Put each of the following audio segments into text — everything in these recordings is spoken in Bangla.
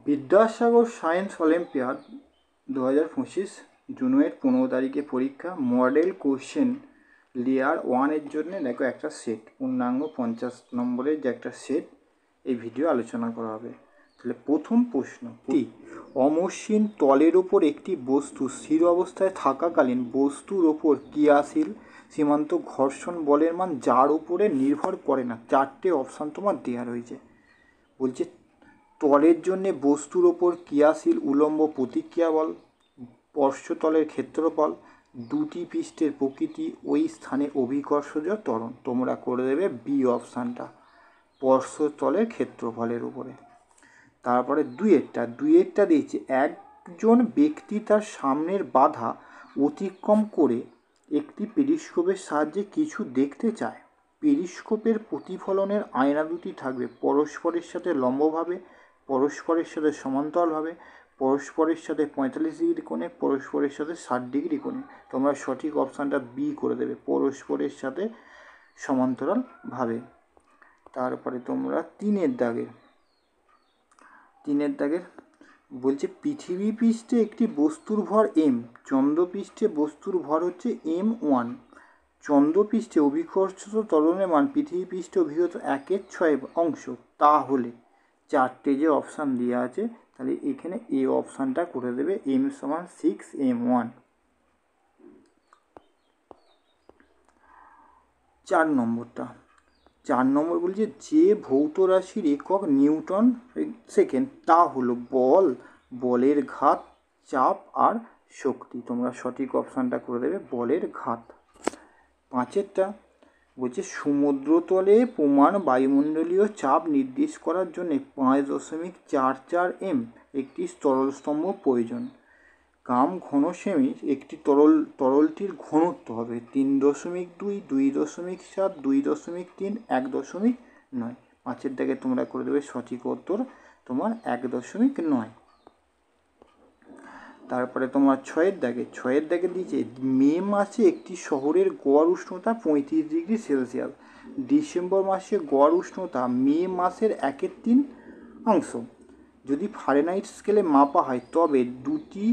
বিদ্যাসাগর সায়েন্স অলিম্পিয়াড 2025 জুনের 15 তারিখে পরীক্ষা। মডেল কোশ্চেন লেয়ার 1-এর জন্য দেখো একটা সেট, পূর্ণাঙ্গ 50 নম্বরের যে একটা সেট এই ভিডিও আলোচনা করা হবে। তাহলে প্রথম প্রশ্ন, অমসৃণ তলের ওপর একটি বস্তু স্থির অবস্থায় থাকাকালীন বস্তুর ওপর ক্রিয়াশীল সীমান্ত ঘর্ষণ বলের মান যার উপরে নির্ভর করে না। 4টে অপশান তোমার দেওয়া রয়েছে। বলছে তলের জন্যে বস্তুর ওপর ক্রিয়াশীল উলম্ব প্রতিক্রিয়া বল, স্পর্শতলের ক্ষেত্রফল, দুটি পৃষ্ঠের প্রকৃতি, ওই স্থানে অভিকর্ষজ ত্বরণ। তোমরা করে দেবে বি অপশানটা, স্পর্শতলের ক্ষেত্রফলের উপরে। তারপরে দুইয়েরটা দিয়েছে, একজন ব্যক্তি তার সামনের বাধা অতিক্রম করে একটি পেরিস্কোপের সাহায্যে কিছু দেখতে চায়। পেরিস্কোপের প্রতিফলনের আয়না দুটি থাকবে পরস্পরের সাথে লম্বভাবে, পরস্পরের সাথে সমান্তরালভাবে, পরস্পরের সাথে 45 ডিগ্রি কোণে, পরস্পরের সাথে 60 ডিগ্রি কোণে। তোমরা সঠিক অপশানটা বি করে দেবে, পরস্পরের সাথে সমান্তরালভাবে। তারপরে তোমরা তিনের দাগের বলছে পৃথিবী পৃষ্ঠে একটি বস্তুর ভর এম, চন্দ্রপৃষ্ঠে বস্তুর ভর হচ্ছে m1। চন্দ্রপৃষ্ঠে অভিকর্ষজ ত্বরণের মান পৃথিবী পৃষ্ঠে অভিকর্ষ 1/6 অংশ। তাহলে 4টে যে অপশান দেওয়া আছে, তাহলে এখানে এ অপশানটা করে দেবে, m সমান 6m1। 4 নম্বর বলছে যে ভৌত রাশির একক নিউটন সেকেন্ড, তা হলো বল, বলের ঘাত, চাপ আর শক্তি। তোমরা সঠিক অপশানটা করে দেবে বলের ঘাত। 5 বলছে সমুদ্রতলে প্রমাণ বায়ুমণ্ডলীয় চাপ নির্দেশ করার জন্য 5.44 m একটি তরলস্তম্ভ প্রয়োজন। কাম ঘন সেমির একটি তরলটির ঘনত্ব হবে 3.2, 2.7, 2.3, 1.9। 5 দাগে তোমরা করে দেবে সঠিক উত্তর তোমার 1.9। তারপরে তোমার 6 দাগে দিয়েছে মে মাসে একটি শহরের গড় উষ্ণতা 35 ডিগ্রি সেলসিয়াস, ডিসেম্বর মাসে গড় উষ্ণতা মে মাসের 1/3 যদি ফারেনহাইট স্কেলে মাপা হয় তবে দুটি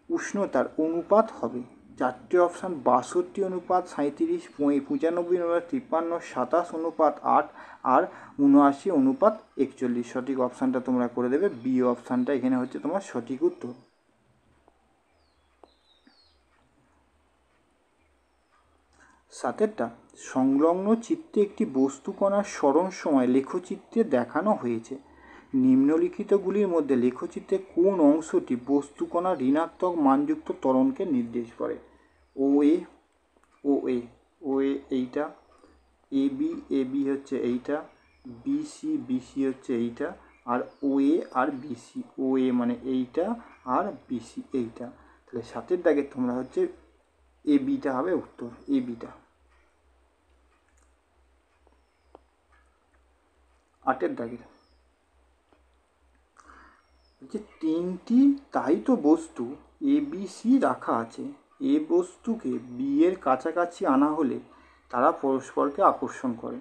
উষ্ণতার অনুপাত হবে। 4টে অপশান 62:37, 95:53, 27:8 আর 79:41। সঠিক অপশানটা তোমরা করে দেবে বি অপশানটা, এখানে হচ্ছে তোমার সঠিক উত্তর। 7 সংলগ্ন চিত্রে একটি বস্তু কণার সরণ সময় লেখচিত্রে দেখানো হয়েছে। নিম্নলিখিতগুলির মধ্যে লেখচিত্রে কোন অংশটি বস্তু কণার ঋণাত্মক মানযুক্ত ত্বরণকে নির্দেশ করে? ও এ এইটা, এ বি হচ্ছে এইটা, বিসি হচ্ছে এইটা, আর ও এ আর বিসি। ও এ মানে এইটা আর বিসি এইটা। তাহলে 7 দাগে তোমরা হচ্ছে এ বিটা হবে উত্তর, এ বিটা। 8 দাগের যে 3টি তাইত বস্তু এ বি সি রাখা আছে, এ বস্তুকে বি এর কাছাকাছি আনা হলে তারা পরস্পরকে আকর্ষণ করে,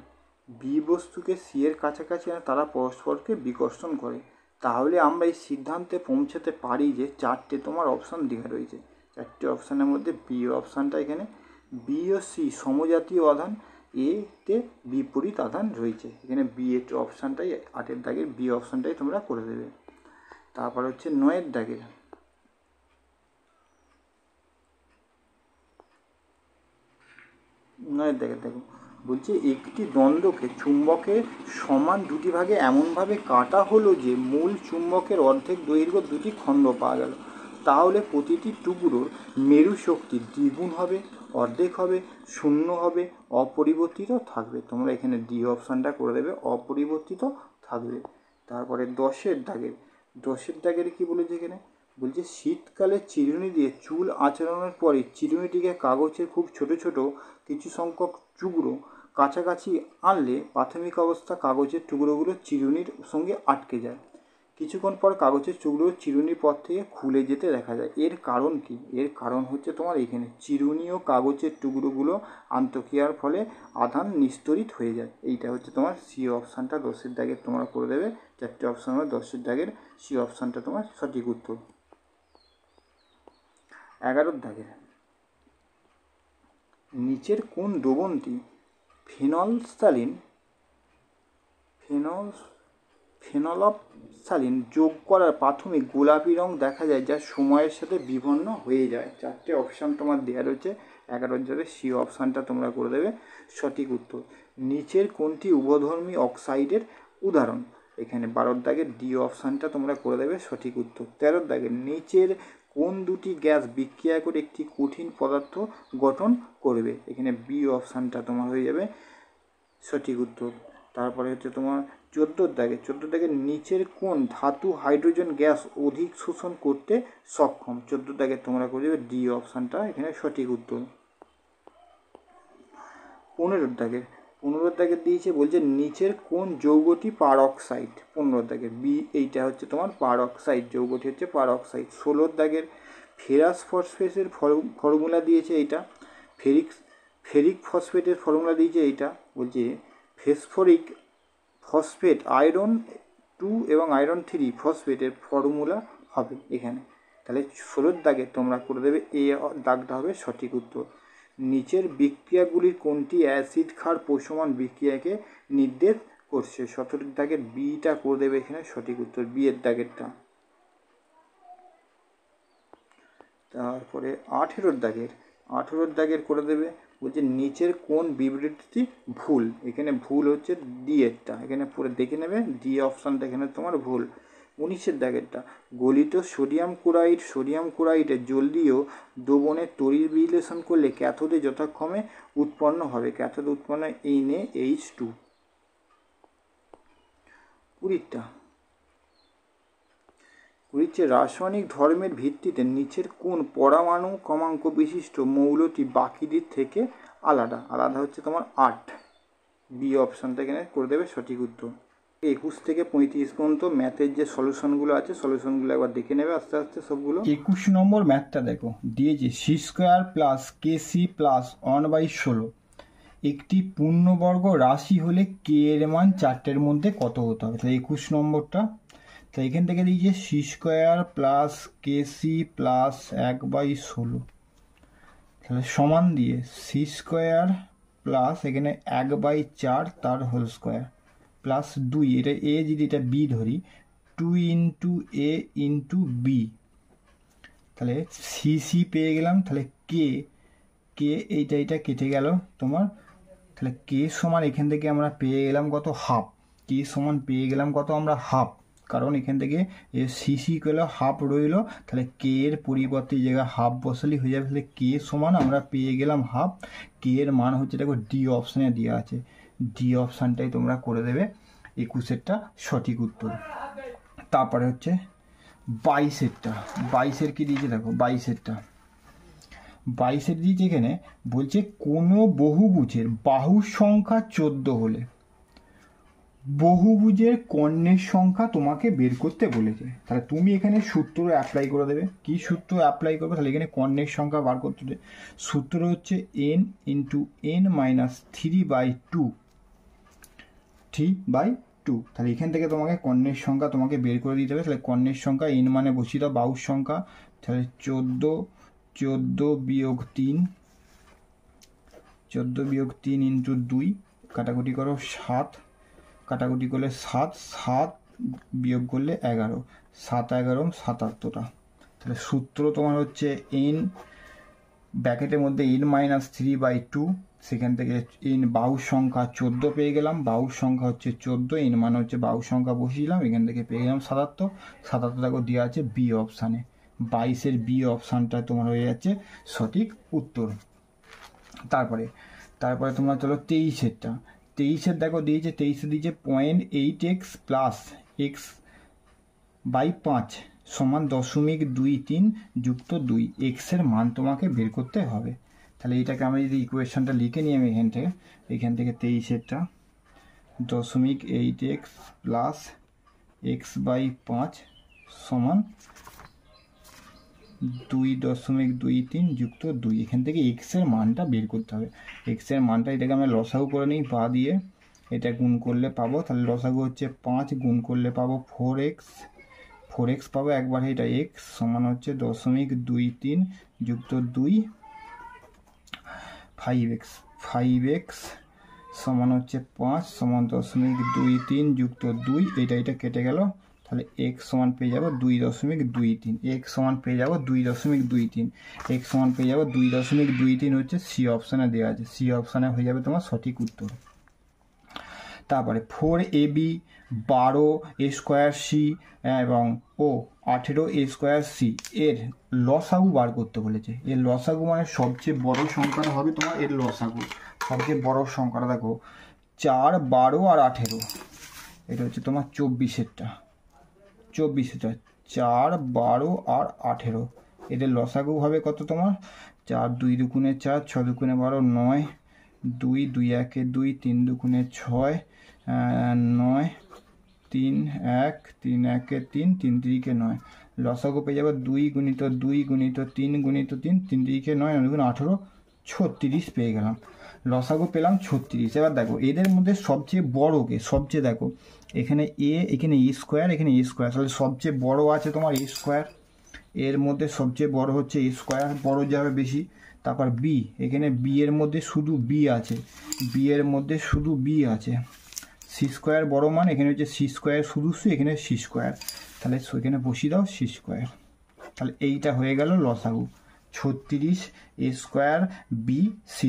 বি বস্তুকে সি এর কাছাকাছি আনা তারা পরস্পরকে বিকর্ষণ করে। তাহলে আমরা এই সিদ্ধান্তে পৌঁছাতে পারি যে 4টে তোমার অপশান দেওয়া রয়েছে। 4টে অপশানের মধ্যে বি অপশানটা, এখানে বি ও সি সমজাতীয় আধান, এতে বিপরীত আধান রয়েছে। এখানে বি এর অপশানটাই, 8 দাগের বি অপশানটাই তোমরা করে দেবে। তারপর হচ্ছে 9 দাগের দেখো বলছে একটি দ্বন্দ্বকে চুম্বকের সমান দুটি ভাগে এমনভাবে কাটা হলো যে মূল চুম্বকের অর্ধেক দৈর্ঘ্য দুটি খণ্ড পাওয়া গেল। তাহলে প্রতিটি টুকরোর মেরু শক্তি দ্বিগুণ হবে, অর্ধেক হবে, শূন্য হবে, অপরিবর্তিত থাকবে। তোমরা এখানে ডি অপশানটা করে দেবে, অপরিবর্তিত থাকবে। তারপরে 10 দাগের কি বলেছে এখানে? বলছে শীতকালে চিরুনি দিয়ে চুল আঁচড়ানোর পরে চিরুনিটিকে কাগজের খুব ছোট ছোট কিছু সংখ্যক টুকরো কাছাকাছি আনলে প্রাথমিক অবস্থা কাগজের টুকরোগুলো চিরুনির সঙ্গে আটকে যায়, কিছুক্ষণ পর কাগজের টুকরো চিরুনির পর থেকে খুলে যেতে দেখা যায়। এর কারণ কি? এর কারণ হচ্ছে তোমার এখানে চিরুনি ও কাগজের টুকরোগুলো আন্তঃক্রিয়ার ফলে আধান নিস্তরিত হয়ে যায়। এইটা হচ্ছে তোমার সি অপশানটা 10-এর দাগের তোমরা করে দেবে। 4টে অপশান হবে, 10-এর দাগের সি অপশানটা তোমার সঠিক উত্তর। 11-এর দাগের নিচের কোন দ্রবণটি ফেনলফথালিন যোগ করার প্রাথমিক গোলাপি রং দেখা যায়, যা সময়ের সাথে বিবর্ণ হয়ে যায়? 4টে অপশান তোমার দেওয়া রয়েছে। 11-এর দাগের সি অপশানটা তোমরা করে দেবে সঠিক উত্তর। নিচের কোনটি উভধর্মী অক্সাইডের উদাহরণ? এখানে 12-এর দাগের ডি অপশানটা তোমরা করে দেবে সঠিক উত্তর। 13-এর দাগের নিচের কোন দুটি গ্যাস বিক্রিয়া করে একটি কঠিন পদার্থ গঠন করবে? এখানে বি অপশানটা তোমার হয়ে যাবে সঠিক উত্তর। তারপরে হচ্ছে তোমার 14-এর দাগের নিচের কোন ধাতু হাইড্রোজেন গ্যাস অধিক শোষণ করতে সক্ষম? 14-এর দাগের তোমরা করে দেবে ডি অপশানটা এখানে সঠিক উত্তর। 15-এর দাগের দিয়েছে, বলছে নিচের কোন যৌগটি পারঅক্সাইড? 15-এর দাগের বি, এইটা হচ্ছে তোমার পারঅক্সাইড, যৌগটি হচ্ছে পারঅক্সাইড। 16-এর দাগের ফেরাস ফসফেটের ফর্মুলা দিয়েছে এইটা, ফেরিক ফসফেটের ফর্মুলা দিয়েছে এইটা। বলছে ফসফরিক ফসফেট আয়রন 2 এবং আয়রন 3 ফসফেটের ফর্মুলা হবে এখানে। তাহলে 16-এর দাগে তোমরা করে দেবে এ দাগটা হবে সঠিক উত্তর। নিচের বিক্রিয়াগুলির কোনটি অ্যাসিড ক্ষার প্রশমন বিক্রিয়াকে নির্দেশ করছে? 17-এর দাগের বিটা করে দেবে এখানে সঠিক উত্তর, বি এর দাগেরটা। তারপরে 18-এর দাগের করে দেবে, বলছে নিচের কোন বিবৃতিটি ভুল? এখানে ভুল হচ্ছে ডি এরটা, এখানে পুরো দেখে নেবে, ডি অপশানটা এখানে তোমার ভুল। 19-এর দাগেরটা গলিত সোডিয়াম ক্লোরাইডের জলীয় দ্রবণের তড়িৎ বিশ্লেষণ করলে ক্যাথোডে যথাক্রমে উৎপন্ন হবে? ক্যাথোডে উৎপন্ন NaH2। 20 রাসায়নিক ধর্মের ভিত্তিতে নিচের কোন পরমাণু ক্রমাঙ্ক বিশিষ্ট মৌলটি বাকিদের থেকে আলাদা হচ্ছে তোমার 8। বি অপশানটা এখানে করে দেবে সঠিক উত্তর। 21 থেকে 35 পর্যন্ত ম্যাথের যে সলিউশনগুলো আছে, সলিউশনগুলো একবার দেখে নেবে আস্তে আস্তে সবগুলো। 21 নম্বর ম্যাথটা দেখো, দিয়েছে c² প্লাস kc প্লাস 1/16 একটি পূর্ণবর্গ রাশি হলে কে এর মান 4টের মধ্যে কত হতে হবে? তাহলে 21 নম্বরটা, তাই এখান থেকে দিয়েছে c² প্লাস kc প্লাস 1/16, তাহলে সমান দিয়ে c² প্লাস এখানে 1/4 তার হোল স্কোয়ার প্লাস 2, এটা এ যদি এটা বি ধরি 2 ইন্টু এ ইন্টু বি, তাহলে সি পেয়ে গেলাম। তাহলে কে এইটা কেটে গেল তোমার, তাহলে কে সমান এখান থেকে আমরা পেয়ে গেলাম কত? হাফ। কে সমান পেয়ে গেলাম কত আমরা? হাফ, কারণ এখান থেকে সিসি করলে হাফ রইল, তাহলে কে এর পরিবর্তে জায়গায় হাফ বসালি হয়ে যাবে। তাহলে কে সমান আমরা পেয়ে গেলাম হাফ। কে এর মান হচ্ছে দেখো ডি অপশানে দেওয়া আছে, ডি অপশানটাই তোমরা করে দেবে 21-এরটা সঠিক উত্তর। তারপরে হচ্ছে 22-এর কি দিয়েছে দেখো, 22-এর দিয়েছে এখানে, বলছে কোনো বহুভুজের বাহুর সংখ্যা 14 হলে বহুভুজের কর্ণের সংখ্যা তোমাকে বের করতে বলেছে। তাহলে তুমি এখানে সূত্র অ্যাপ্লাই করে দেবে। কি সূত্র অ্যাপ্লাই করবে? তাহলে এখানে কর্ণের সংখ্যা বার করতে হবে। সূত্র হচ্ছে n ইন্টু n মাইনাস 3/2, তাহলে এখান থেকে তোমাকে কর্ণের সংখ্যা তোমাকে বের করে দিতে হবে। তাহলে কর্ণের সংখ্যা n মানে বসিয়ে দাও বাহুর সংখ্যা, তাহলে 14 বিয়োগ 3 ইন্টু 2, কাটাকুটি করো 7, কাটাকুটি করলে 7 বিয়োগ করলে 11, 7×11 77টা। তাহলে সূত্র তোমার হচ্ছে n ব্র্যাকেটের মধ্যে n মাইনাস 3/2, সেখান থেকে n বাহুর সংখ্যা 14 পেয়ে গেলাম, বাহুর সংখ্যা হচ্ছে 14, n মানে হচ্ছে বাহুর সংখ্যা বসিয়েছিলাম, এখান থেকে পেয়ে গেলাম 77 দেখো দেওয়া আছে বি অপশানে। 22-এর বি অপশানটা তোমার হয়ে যাচ্ছে সঠিক উত্তর। তারপরে তোমরা চলো 23-এর দেখো দিয়েছে, 23-এ দিয়েছে 0.8x প্লাস x/5 সমান 0.23 যুক্ত 2, এক্সের মান তোমাকে বের করতে হবে। তাহলে এটাকে আমরা যদি ইকুয়েশনটা লিখে নিই আমি এখান থেকে 23-এরটা 0.8x প্লাস x/5 সমান 2.23 যুক্ত 2। এখান থেকে এক্স এর মানটা বের করতে হবে। এক্স এর মানটা, এটাকে আমরা লসাগু করে নিই, পা দিয়ে এটা গুণ করলে পাবো, তাহলে লসাগু হচ্ছে 5, গুণ করলে পাবো 4x পাবো একবার, এটা x সমান হচ্ছে 0.23 যুক্ত 2 5x সমান হচ্ছে 5 সমান 0.23 যুক্ত 2, এটা কেটে গেল, তাহলে x সমান পেয়ে যাবো 2.23, x সমান পেয়ে যাবো 2.23 হচ্ছে সি অপশানে দেওয়া আছে, সি অপশানে হয়ে যাবে তোমার সঠিক উত্তর। তারপরে 4ab 12a² c এবং 18a² c এর লসাগু বার করতে বলেছে। এর লসাগু মানে সবচেয়ে বড় সংখ্যাটা হবে তোমার এর লসাগু। সবচেয়ে বড় সংখ্যাটা দেখো 4, 12 আর 18, এটা হচ্ছে তোমার 24-এরটা 4, 12 আর 18, এদের লসাগু হবে কত তোমার 4 2 দুগুণে 4, 6 দুগুণে 12, 9, 2 2 1 2, 3 দুগুণে 6, 9, 3 1 3 1 3, 3 3 9, লসাগু পেয়ে যাবে 2 গুণিত 2 গুণিত 3 গুণিত 3, 3 3 9 9 18, 36 পেয়ে গেলাম, লসাগু পেলাম 36। এবার দেখো এদের মধ্যে সবচেয়ে বড়কে, সবচেয়ে দেখো এখানে এখানে স্কোয়ার, এখানে স্কোয়ার, তাহলে সবচেয়ে বড় আছে তোমার স্কোয়ার, এর মধ্যে সবচেয়ে বড় হচ্ছে স্কোয়ার, বড় যাবে বেশি। তারপর বি, এখানে বি এর মধ্যে শুধু বি আছে, বি এর মধ্যে শুধু বি আছে, সি স্কোয়ার বড় মান, এখানে হচ্ছে সি স্কোয়ার শুধু এখানে সি স্কোয়ার, তাহলে এখানে বসিয়ে দাও সি স্কোয়ার, তাহলে এইটা হয়ে গেল লসাগু 36a² b c²,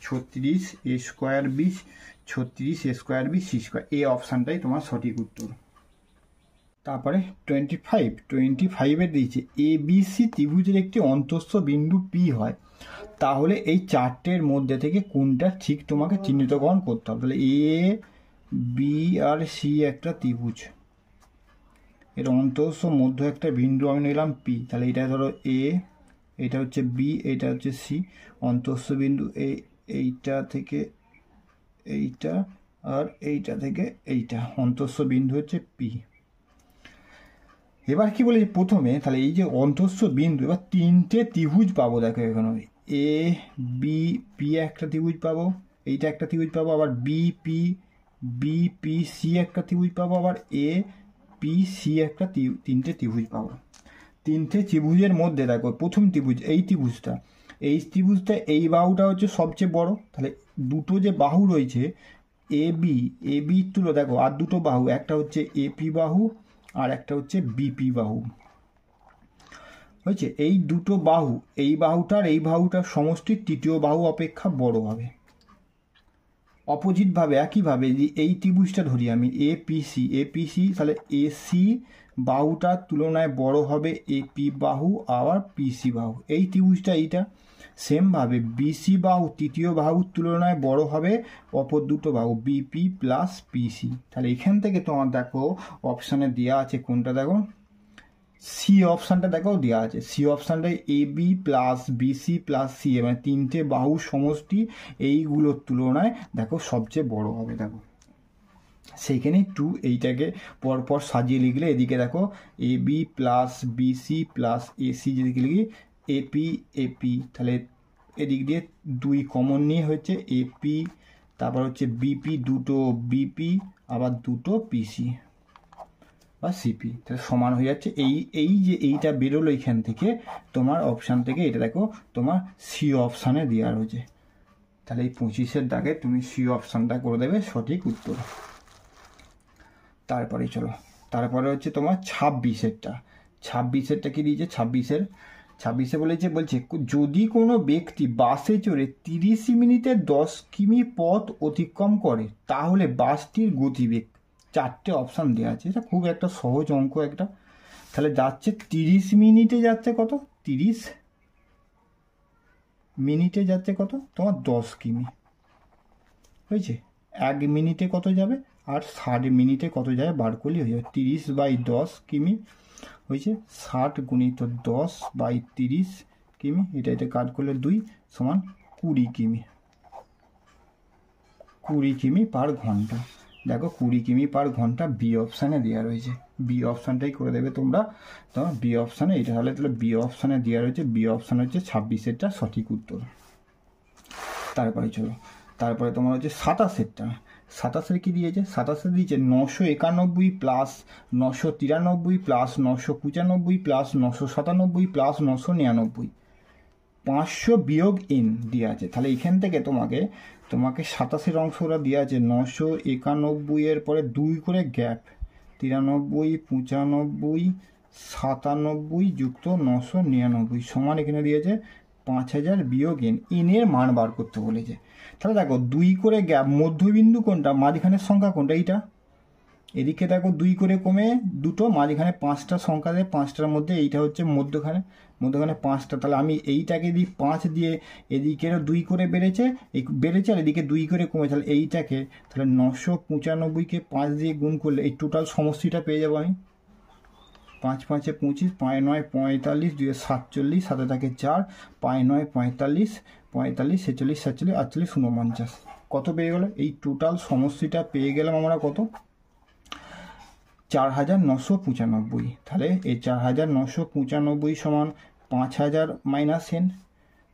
36a² b c², এই অপশানটাই তোমার সঠিক উত্তর। তারপরে 25 দিয়েছে ABC ত্রিভুজের একটি অন্তঃস্থ বিন্দু P হয়, তাহলে এই চারটের মধ্যে থেকে কোনটা ঠিক তোমাকে চিহ্নিতকরণ করতে হবে। তাহলে A B আর C একটা ত্রিভুজ, এর অন্তঃস্থ মধ্য একটা বিন্দু আমি নিলাম P, তাহলে এটা ধরো A, এটা হচ্ছে B, এটা হচ্ছে C, অন্তঃস্থ বিন্দু এইটা থেকে এইটা আর এইটা থেকে এইটা, অন্তঃস্থ বিন্দু হচ্ছে P। এবার কি বলেছে প্রথমে, তাহলে এই যে অন্তঃস্থ বিন্দু, এবার তিনটে ত্রিভুজ পাবো, দেখো এখানে এ বি পি একটা ত্রিভুজ পাবো, এইটা একটা ত্রিভুজ পাবো, আবার বি পি সি একটা ত্রিভুজ পাবো, আবার এ পি সি একটা, তিনটে ত্রিভুজ পাবো। তিনটে ত্রিভুজের মধ্যে দেখো প্রথম ত্রিভুজ, এই ত্রিভুজটা এই বাহুটা হচ্ছে সবচেয়ে বড়, তাহলে দুটো যে বাহু রয়েছে এ বি তুলো দেখো আর দুটো বাহু, একটা হচ্ছে এপি বাহু আর একটা হচ্ছে বিপি বাহু, হয়েছে। এই দুটো বাহু, এই বাহুটার সমষ্টি তৃতীয় বাহু অপেক্ষা বড় হবে। অপোজিটভাবে একইভাবে এই ত্রিভুজটা ধরি আমি এপিসি, তাহলে এসি বাহুটার তুলনায় বড় হবে এপি বাহু আবার পিসি বাহু। এই ত্রিভুজটা এইটা সেমভাবে বিসি বাহু তৃতীয় বাহুর তুলনায় বড় হবে অপর দুটো বাহু বিপি প্লাস পিসি। তাহলে এখান থেকে তোমার দেখো অপশানে দেওয়া আছে কোনটা, দেখো সি অপশানটা দেখো দেওয়া আছে, সি অপশানটায় A B plus BC plus C, মানে তিনটে বাহুর সমষ্টি এইগুলোর তুলনায় দেখো সবচেয়ে বড় হবে। দেখো সেইখানে 2 এইটাকে পরপর সাজিয়ে লিখলে, এদিকে দেখো A B plus BC plus AC যেদিকে লিখি এপি, তাহলে এদিক দিয়ে 2 কমন নিয়ে হচ্ছে এপি, তারপর হচ্ছে বিপি, দুটো বিপি আবার দুটো পিসি বা সিপি, তাহলে সমান হয়ে যাচ্ছে। এই যে এইটা বেরোলো এখান থেকে তোমার অপশান থেকে, এটা দেখো তোমার সি অপশানে দেওয়া রয়েছে, তাহলে এই 25-এর দাগে তুমি সি অপশানটা করে দেবে সঠিক উত্তর। তারপরে হচ্ছে তোমার 26-এরটা কি দিয়েছে, 26-এ বলছে যদি কোনো ব্যক্তি বাসে চড়ে 30 মিনিটে 10 কিমি পথ অতিক্রম করে তাহলে বাসটির গতিবেগ, চারটে অপশান দেওয়া আছে, এটা খুব একটা সহজ অঙ্ক একটা। তাহলে যাচ্ছে 30 মিনিটে যাচ্ছে কত, 30 মিনিটে যাচ্ছে কত তোমার 10 কিমি, হয়েছে। 1 মিনিটে কত যাবে আর 60 মিনিটে কত যাবে বার করলে হয়ে যাবে, 30/10 কিমি হয়েছে, 60 গুণিত 10/30 কিমি, এটা কাট করলে 2 সমান 20 কিমি, 20 কিমি পার ঘন্টা। দেখো 20 কিমি পার ঘন্টা বি অপশানে দেওয়া রয়েছে, বি অপশানটাই করে দেবে তোমরা। তোমার বি অপশানে এটা হলে তাহলে বি অপশানে দেওয়া রয়েছে, বি অপশান হচ্ছে 26-এরটা সঠিক উত্তর। তারপরে চলো, তারপরে তোমার হচ্ছে 27-এরটা। 27-এর কী দিয়েছে? 27-এ দিয়েছে 991 প্লাস 993 প্লাস 995 প্লাস 997 প্লাস 999, 500 বিয়োগ n দেওয়া আছে। তাহলে এখান থেকে তোমাকে 27-এর অংশটা দেওয়া আছে 991-এর পরে 2 করে গ্যাপ, 93, 95, 97 যুক্ত 999 সমান এখানে দিয়েছে 5000 বিয়োগ n, এর মান বার করতে বলেছে। তাহলে দেখো 2 করে গ্যাপ, মধ্যবিন্দু কোনটা, মাঝখানের সংখ্যা কোনটা, এইটা। এদিকে দেখো 2 করে কমে দুটো, মাঝখানে 5টা সংখ্যা দেয়, 5টার মধ্যে এইটা হচ্ছে মধ্যখানে 5টা। তাহলে আমি এইটাকে দিই 5 দিয়ে, এদিকেরও 2 করে বেড়েছে আর এদিকে 2 করে কমে, তাহলে এইটাকে তাহলে 995-কে 5 দিয়ে গুণ করলে এই টোটাল সমষ্টিটা পেয়ে যাবো আমি। 5 5 25, 5 9 45, 2 47, সাথে থাকে 4, 5 9 45, 45 46 47 48 49, কত পেয়ে গেল? এই টোটাল সমষ্টিটা পেয়ে গেলাম আমরা কত? 4995। তাহলে এই 4995 সমান 5000 মাইনাস n।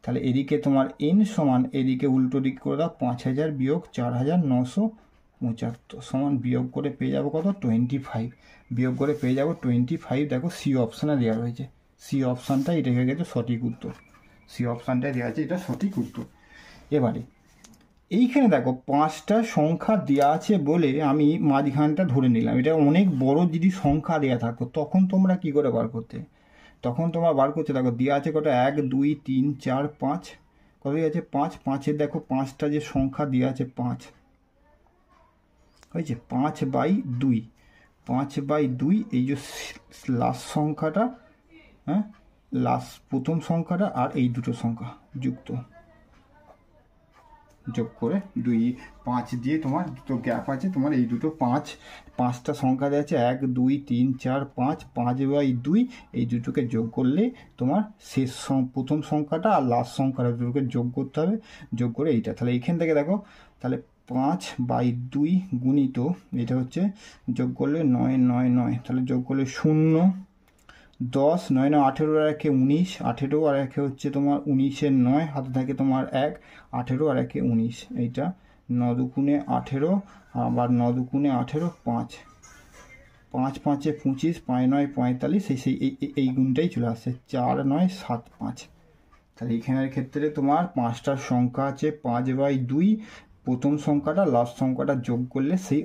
তাহলে এদিকে তোমার n সমান, এদিকে উল্টো দিক করে দাও, 5000 বিয়োগ 4975 সমান বিয়োগ করে পেয়ে যাবো কত? 25। বিয়োগ করে পেয়ে যাবো 25। দেখো সি অপশানে দেওয়া রয়েছে, সি অপশানটাই এটা হয়ে গেছে সঠিক উত্তর। সি অপশানটাই দেওয়া আছে, এটা সঠিক উত্তর। এবারে এইখানে দেখো 5টা সংখ্যা দেওয়া আছে বলে আমি মাঝখানটা ধরে নিলাম। এটা অনেক বড় যদি সংখ্যা দেওয়া থাকতো তখন তোমরা কি করে বার করতে? তখন তোমরা বার করতে, দেখো দেওয়া আছে কটা, 1 2 3 4 5, কত দেওয়া আছে? 5। 5-এর দেখো 5টা যে সংখ্যা দেওয়া আছে 5 হয়েছে 5/2, 5/2 এই যে লাস্ট সংখ্যাটা, হ্যাঁ লাস্ট প্রথম সংখ্যাটা আর এই দুটো সংখ্যা যুক্ত, যোগ করে 2 5 দিয়ে তোমার দুটো গ্যাপ আছে, তোমার এই দুটো 5টা সংখ্যা দেওয়া আছে 1 2 3 4 5, 5/2 এই দুটোকে যোগ করলে তোমার শেষ প্রথম সংখ্যাটা আর লাস্ট সংখ্যাটা দুটোকে যোগ করতে হবে, যোগ করে এইটা। তাহলে এইখান থেকে দেখো, তাহলে 5/2 গুণিত এটা হচ্ছে যোগ করলে 9 9 9, তাহলে যোগ করলে 0 10 9 9 18 আর 1 19, 18 আর 1 হচ্ছে তোমার 19-এর 9, হাতে থাকে তোমার 1, 18 আর 1 19, এইটা 9 2 18, আবার 9 2 18 5, 5 5 25, 5 9 45, এই গুণটাই চলে আসছে 4 9 7 5। তাহলে এইখানের ক্ষেত্রে তোমার 5টা সংখ্যা আছে 5/2, প্রথম সংখ্যাটা লাস্ট সংখ্যাটা যোগ করলে সেই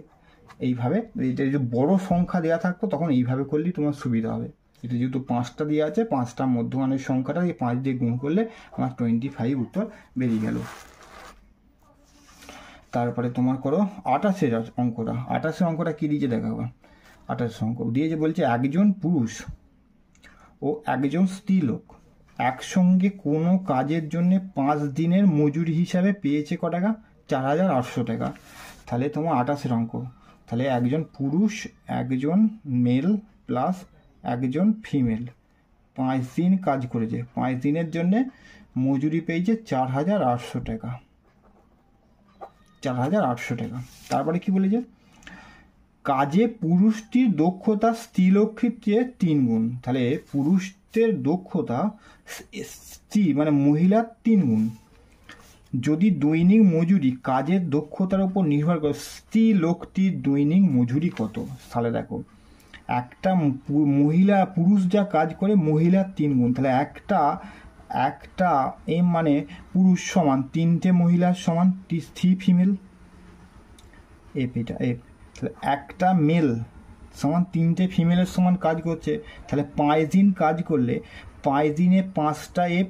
এইভাবে, এটা যদি বড় সংখ্যা দেওয়া থাকতো তখন এইভাবে করলেই তোমার সুবিধা হবে। এটা যেহেতু 5টা দেওয়া আছে, 5টা মধ্যমানের সংখ্যাটা এই 5 দিয়ে গুণ করলে আমার 25 উত্তর বেরিয়ে গেল। তারপরে তোমার করো 28-এর অঙ্কটা। 28-এর অঙ্কটা কী দিয়েছে দেখাবো। 28 অঙ্ক দিয়েছে, বলছে একজন পুরুষ ও একজন স্ত্রীলোক একসঙ্গে কোনো কাজের জন্য 5 দিনের মজুরি হিসাবে পেয়েছে ক টাকা? 4800 টাকা। তাহলে তোমার 28-এর অঙ্ক, তাহলে একজন পুরুষ, একজন মেল প্লাস একজন ফিমেল 5 দিন কাজ করেছে, 5 দিনের জন্যে মজুরি পেয়েছে 4800 টাকা, 4800 টাকা। তারপরে কি বলেছে? কাজে পুরুষটির দক্ষতা স্ত্রীলোকের চেয়ে 3 গুণ। তাহলে পুরুষদের দক্ষতা স্ত্রী মানে মহিলার 3 গুণ। যদি দৈনিক মজুরি কাজের দক্ষতার উপর নির্ভর করে, স্ত্রী লোকটির দৈনিক মজুরি কত? তাহলে দেখো, একটা মহিলা, পুরুষ যা কাজ করে মহিলার 3 গুণ, তাহলে একটা এম মানে পুরুষ সমান 3টে মহিলার সমান 3 ফিমেল, এফ এটা এফ। তাহলে একটা মেল সমান 3টে ফিমেলের সমান কাজ করছে, তাহলে 5 দিন কাজ করলে 5 দিনে 5টা এফ,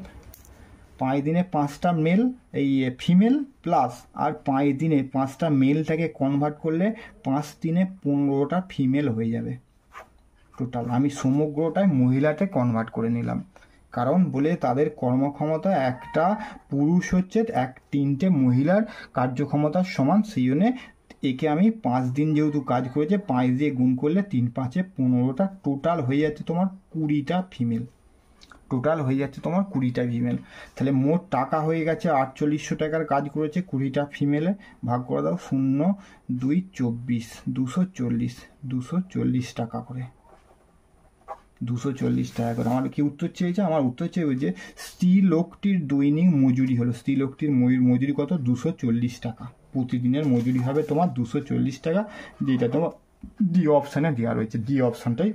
5 দিনে 5টা মেল এই ফিমেল প্লাস আর 5 দিনে 5টা মেলটাকে কনভার্ট করলে 5 দিনে 15টা ফিমেল হয়ে যাবে টোটাল। আমি সমগ্রটায় মহিলাতে কনভার্ট করে নিলাম, কারণ বলে তাদের কর্মক্ষমতা একটা পুরুষ হচ্ছে 3টে মহিলার কার্যক্ষমতার সমান, সেই জন্যে একে আমি 5 দিন যেহেতু কাজ করেছে 5 দিয়ে গুণ করলে 3 5 15টা টোটাল হয়ে যাচ্ছে তোমার 20টা ফিমেল। টোটাল হয়ে যাচ্ছে তোমার 20টা ফিমেল। তাহলে মোট টাকা হয়ে গেছে 4800 টাকার কাজ করেছে 20টা ফিমেলে। ভাগ করে দাও 0 2 24 240 টাকা করে, 240 টাকা করে। আমার কি উত্তর চেয়েছে? আমার উত্তর চেয়ে যে স্ত্রী লোকটির দৈনিক মজুরি হলো, স্ত্রী লোকটির মজুরি কত? 240 টাকা। প্রতিদিনের মজুরি হবে তোমার 240 টাকা, যেটা তোমার ডি অপশানে দেওয়া রয়েছে। ডি অপশানটাই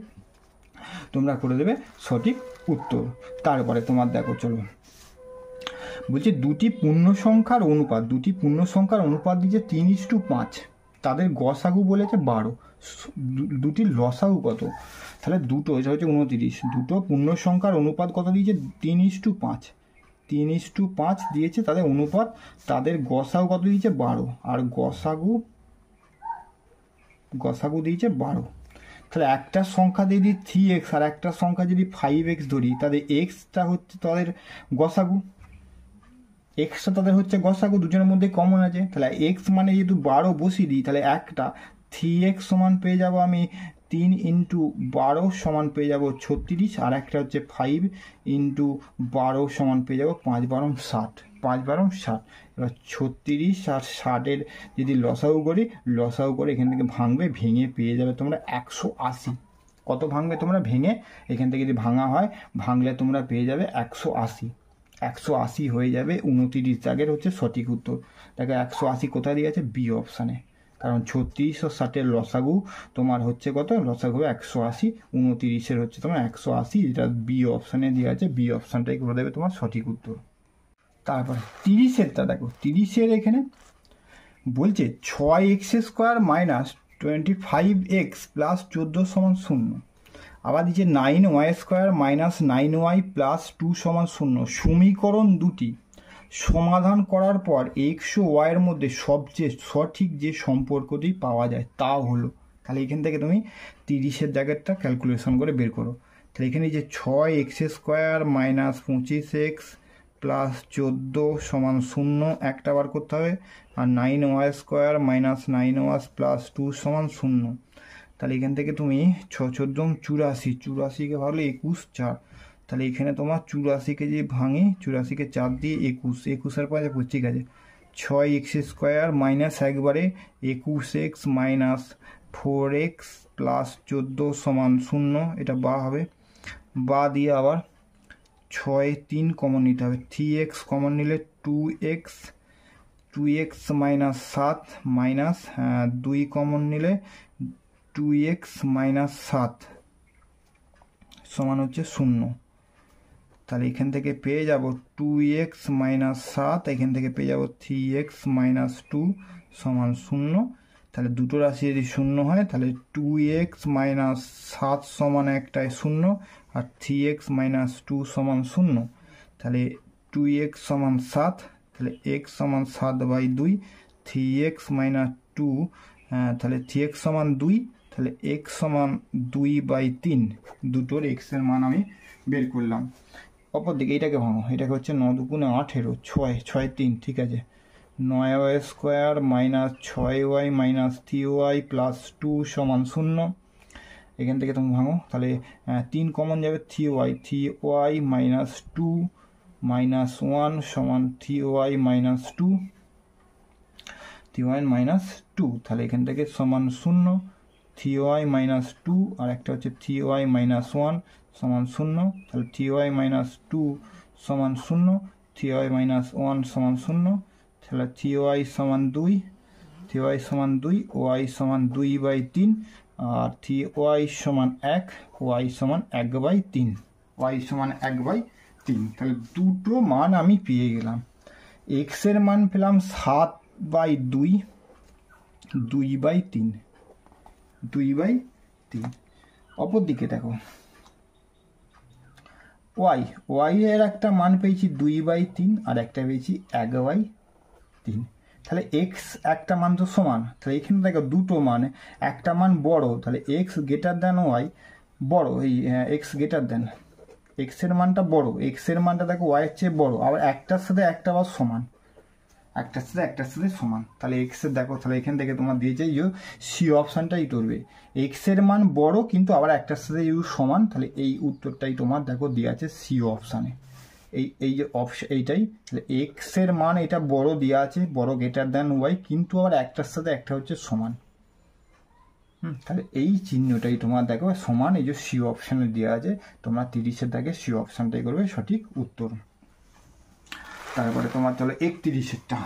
তোমরা করে দেবে সঠিক উত্তর। তারপরে তোমার দেখো, চলো বলছে দুটি পূর্ণ সংখ্যার অনুপাত দিয়েছে 3:5, তাদের গসাগু বলেছে 12, দুটির লসাগু কত? তাহলে দুটো, এটা হচ্ছে 29, দুটো পূর্ণ সংখ্যার অনুপাত কত দিয়েছে? 3:5, 3:5 দিয়েছে তাদের অনুপাত, তাদের গসাগু কত দিয়েছে? 12, আর গসাগু দিয়েছে 12। তাহলে একটা সংখ্যা যদি 3x আর একটা সংখ্যা যদি 5x ধরি, তাদের এক্সটা হচ্ছে তাদের গসাগু, এক্সটা তাদের হচ্ছে গসাগু, দুজনের মধ্যে কমন আছে। তাহলে এক্স মানে যেহেতু 12 বসিয়ে দিই, তাহলে একটা 3x সমান পেয়ে যাবো আমি 3 × 12 সমান পেয়ে যাবো 36, আর একটা হচ্ছে 5 × 12 সমান পেয়ে যাবো 5 × 12 = 60, 5 × 12 = 60। এবার 36 আর 60-এর যদি লসাগু করে এখান থেকে ভাঙবে, ভেঙে পেয়ে যাবে তোমরা 180। কত ভাঙবে তোমরা? ভেঙে এখান থেকে যদি ভাঙা হয়, ভাঙলে তোমরা পেয়ে যাবে 180। 180 হয়ে যাবে 29 দাগের হচ্ছে সঠিক উত্তর। দেখো 180 কোথায় দিয়ে আছে? বি অপশানে, কারণ 36 ও 60-এর লসাগু তোমার হচ্ছে কত? লসাগু হবে 180, 29-এর হচ্ছে তোমার 180, যেটা বি অপশানে দিয়ে আছে। বি অপশানটাই করে দেবে তোমার সঠিক উত্তর। তারপর 30-এরটা দেখো, 30-এর এখানে বলছে 6x² - 25x + 14 = 0। আবার দিচ্ছে 9y² - 9y + 2 = 0। সমীকরণ দুটি সমাধান করার পর x ও y এর মধ্যে সবচেয়ে সঠিক যে সম্পর্কটি পাওয়া যায় তা হলো। তাহলে এখান থেকে তুমি 30-এর জায়গাটা ক্যালকুলেশন করে বের করো। তাহলে এখানে যে 6x² - 25x + 14 = 0 একটা বার করতে হবে, আর 9y² - 9y + 2 = 0। তাহলে এখান থেকে তুমি 6×14 = 84, ভাবলে 21 4। তাহলে এখানে তোমার 84-কে যদি ভাঙি, 84-কে 4 দিয়ে 21 পরে 25 আছে। 6x² - একবারে 21x - 4x + 14 = 0, এটা বা হবে। বা দিয়ে আবার 6 3 কমন নিতে হবে, 3x কমন নিলে 2x - 7 মাইনাস 2 কমন নিলে 2x - 7 সমান হচ্ছে 0। তাহলে এখান থেকে পেয়ে যাব 2x - 7, এখান থেকে পেয়ে যাব 3x - 2 সমান 0। তাহলে দুটো রাশি যদি 0 হয়, তাহলে 2x - 7 সমান একটায় 0, আর 3x - 2 সমান 0। তাহলে 2x সমান 7, তাহলে x সমান 7/2, 3x - 2, তাহলে 3x সমান 2, তাহলে x সমান 2/3। দুটোর x এর মান আমি বের করলাম। অপর দিকে এটাকে ভাঙো, এটাকে হচ্ছে 9 × 2 = 18, 6 3, ঠিক আছে। 9y² - 6y - 3y + 2 = 0। এখান থেকে তুমি ভাঙো, তাহলে 3 কমন যাবে, 3y - 2 - 1 সমান 3y - 2, 3y - 2। তাহলে এখান থেকে সমান 0, 3y - 2, আর একটা হচ্ছে 3y - 1 সমান 0। তাহলে 3y - 2 সমান 0, 3y - 1 সমান 0। তাহলে 3y সমান 2, 3y সমান 2, y সমান 2/3, আর 3y সমান 1, y সমান 1/3, y সমান 1/3। তাহলে দুটো মান আমি পেয়ে গেলাম। x এর মান পেলাম 7/2, 2/3, 2/3। অপর দিকে দেখো y এর একটা মান পেয়েছি 2/3, আর একটা পেয়েছি 1/3। তাহলে x একটা মান তো সমান, তাহলে এখানে দেখো দুটো মান, একটা মান বড়, তাহলে x > y বড়, এই x এর মানটা বড়, x এর মানটা দেখো y এর চেয়ে বড়, আবার একটার সাথে একটা আবার সমান, একটার সাথে সমান। তাহলে এক্সের দেখো, তাহলে এখান থেকে তোমার দিয়েছে যে সি অপশানটাই করবে, এক্সের মান বড় কিন্তু আবার একটার সাথে ইউ সমান, তাহলে এই উত্তরটাই তোমার দেখো দেওয়া আছে সি অপশানে। এই যে অপশন এইটাই, তাহলে এক্সের মান এটা বড় দেওয়া আছে, বড় গ্রেটার দ্যান ওয়াই, কিন্তু আবার একটার সাথে একটা হচ্ছে সমান। তাহলে এই চিহ্নটাই তোমার দেখো সমান, এই যে সি অপশানে দেওয়া আছে, তোমরা 30-এর দাগে সি অপশানটাই করবে সঠিক উত্তর। তারপরে তোমার চলো 31-এরটা।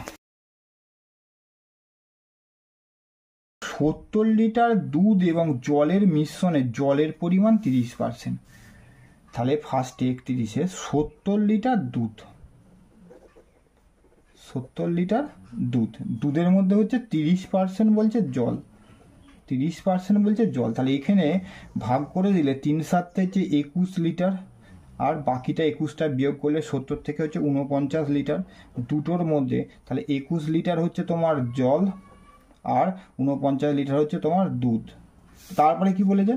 70 লিটার দুধ এবং জলের মিশ্রণে জলের পরিমাণ 30%। তাহলে ফার্স্ট 31-এ 70 লিটার দুধ, 70 লিটার দুধ, দুধের মধ্যে হচ্ছে 30% বলছে জল, 30% বলছে জল। তাহলে এখানে ভাগ করে দিলে 3/7 হচ্ছে 21 লিটার, আর বাকিটা 21টা বিয়োগ করলে 70 থেকে হচ্ছে 49 লিটার। দুটোর মধ্যে তাহলে 21 লিটার হচ্ছে তোমার জল আর 49 লিটার হচ্ছে তোমার দুধ। তারপরে কি বলেছে,